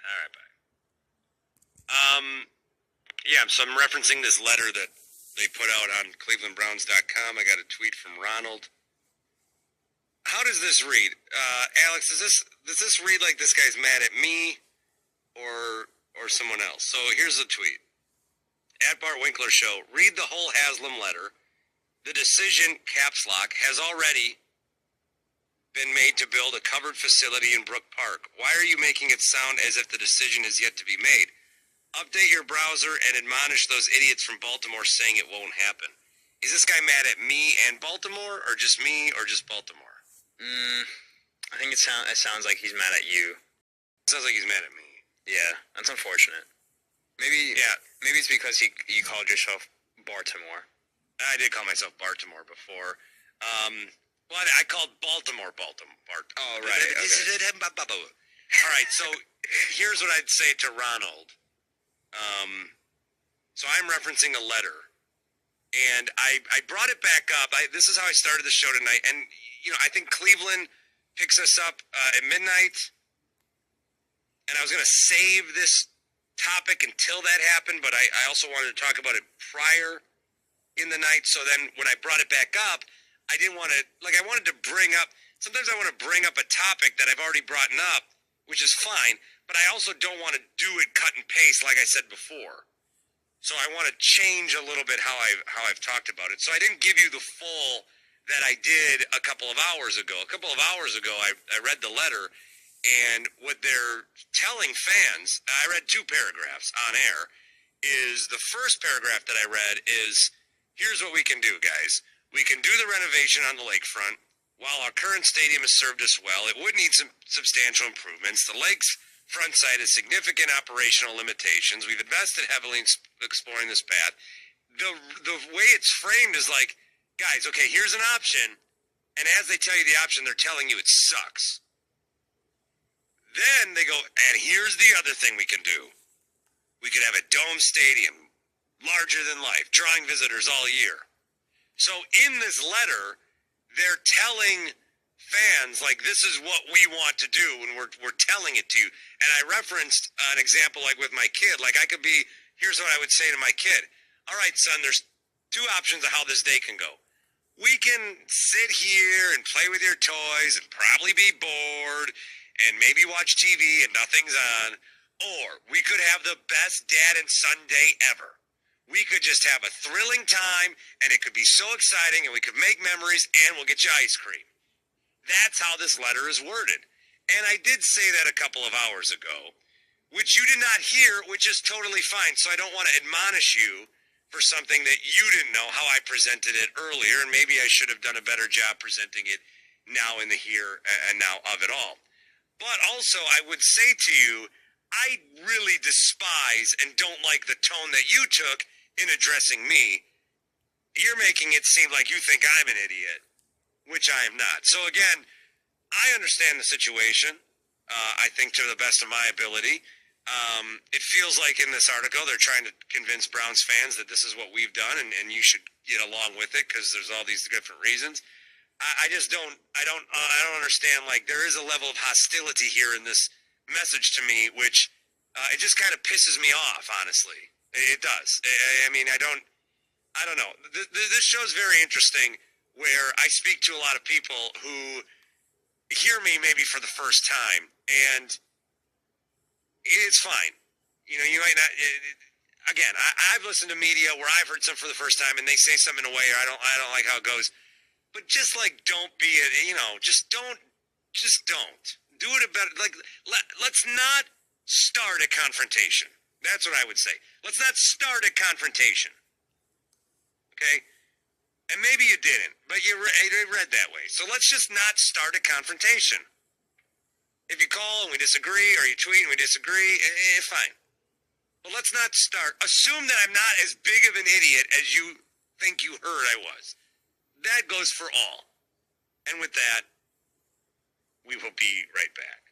All right, bye. Yeah, so I'm referencing this letter that they put out on clevelandbrowns.com. I got a tweet from Ronald. How does this read? Alex, does this read like this guy's mad at me or someone else? So here's the tweet. At Bart Winkler Show, read the whole Haslam letter. The decision, caps lock, has already been made to build a covered facility in Brook Park. Why are you making it sound as if the decision is yet to be made? Update your browser and admonish those idiots from Baltimore saying it won't happen. Is this guy mad at me and Baltimore, or just me, or just Baltimore? I think it sounds like he's mad at you. It sounds like he's mad at me. Yeah, that's unfortunate. Maybe it's because you called yourself Baltimore. I did call myself Baltimore before. Well, I called Baltimore. Oh, right. Okay. All right, so here's what I'd say to Ronald. So I'm referencing a letter, and I brought it back up. This is how I started the show tonight, and I think Cleveland picks us up at midnight, and I was going to save this topic until that happened, but I also wanted to talk about it prior in the night. So then when I brought it back up, I didn't want to, I wanted to bring up, sometimes I want to bring up a topic that I've already brought up, which is fine, but I also don't want to do it cut and paste like I said before. So I want to change a little bit how I've talked about it. So I didn't give you the full that I did a couple of hours ago. A couple of hours ago, I read the letter, and what they're telling fans, I read 2 paragraphs on air, is the first paragraph that I read is, here's what we can do, guys. We can do the renovation on the lakefront. While our current stadium has served us well, it would need some substantial improvements. The lake's front side has significant operational limitations. We've invested heavily in exploring this path. The way it's framed is like, guys, okay, here's an option, and as they tell you the option, they're telling you it sucks. Then they go, and here's the other thing we can do. We could have a dome stadium, larger than life, drawing visitors all year. So in this letter, they're telling fans, like, this is what we want to do, and we're telling it to you. And I referenced an example, like with my kid. Like, here's what I would say to my kid. All right, son, there's 2 options of how this day can go. We can sit here and play with your toys and probably be bored and maybe watch TV and nothing's on. Or we could have the best dad and son day ever. We could just have a thrilling time, and it could be so exciting, and we could make memories, and we'll get you ice cream. That's how this letter is worded. And I did say that a couple of hours ago, which you did not hear, which is totally fine. So I don't want to admonish you for something that you didn't know how I presented it earlier, and maybe I should have done a better job presenting it now in the here and now of it all. But also, I would say to you, I really despise and don't like the tone that you took in addressing me. You're making it seem like you think I'm an idiot, which I am not. So again, I understand the situation. I think to the best of my ability. It feels like in this article they're trying to convince Browns fans that this is what we've done, and you should get along with it because there's all these different reasons. I just don't understand. Like, there is a level of hostility here in this message to me, which it just kind of pisses me off. Honestly, it does. I mean, I don't know. This show's very interesting, where I speak to a lot of people who hear me maybe for the first time, and it's fine. You might not. Again, I've listened to media where I've heard some for the first time, and they say something in a way I don't like how it goes. But just don't be it. Just don't do it a better. Let's not start a confrontation. That's what I would say. Let's not start a confrontation. Okay. And maybe you didn't, but you read that way. So let's just not start a confrontation. If you call and we disagree, or you tweet and we disagree, fine. But let's not start. Assume that I'm not as big of an idiot as you think you heard I was. That goes for all. And with that, we will be right back.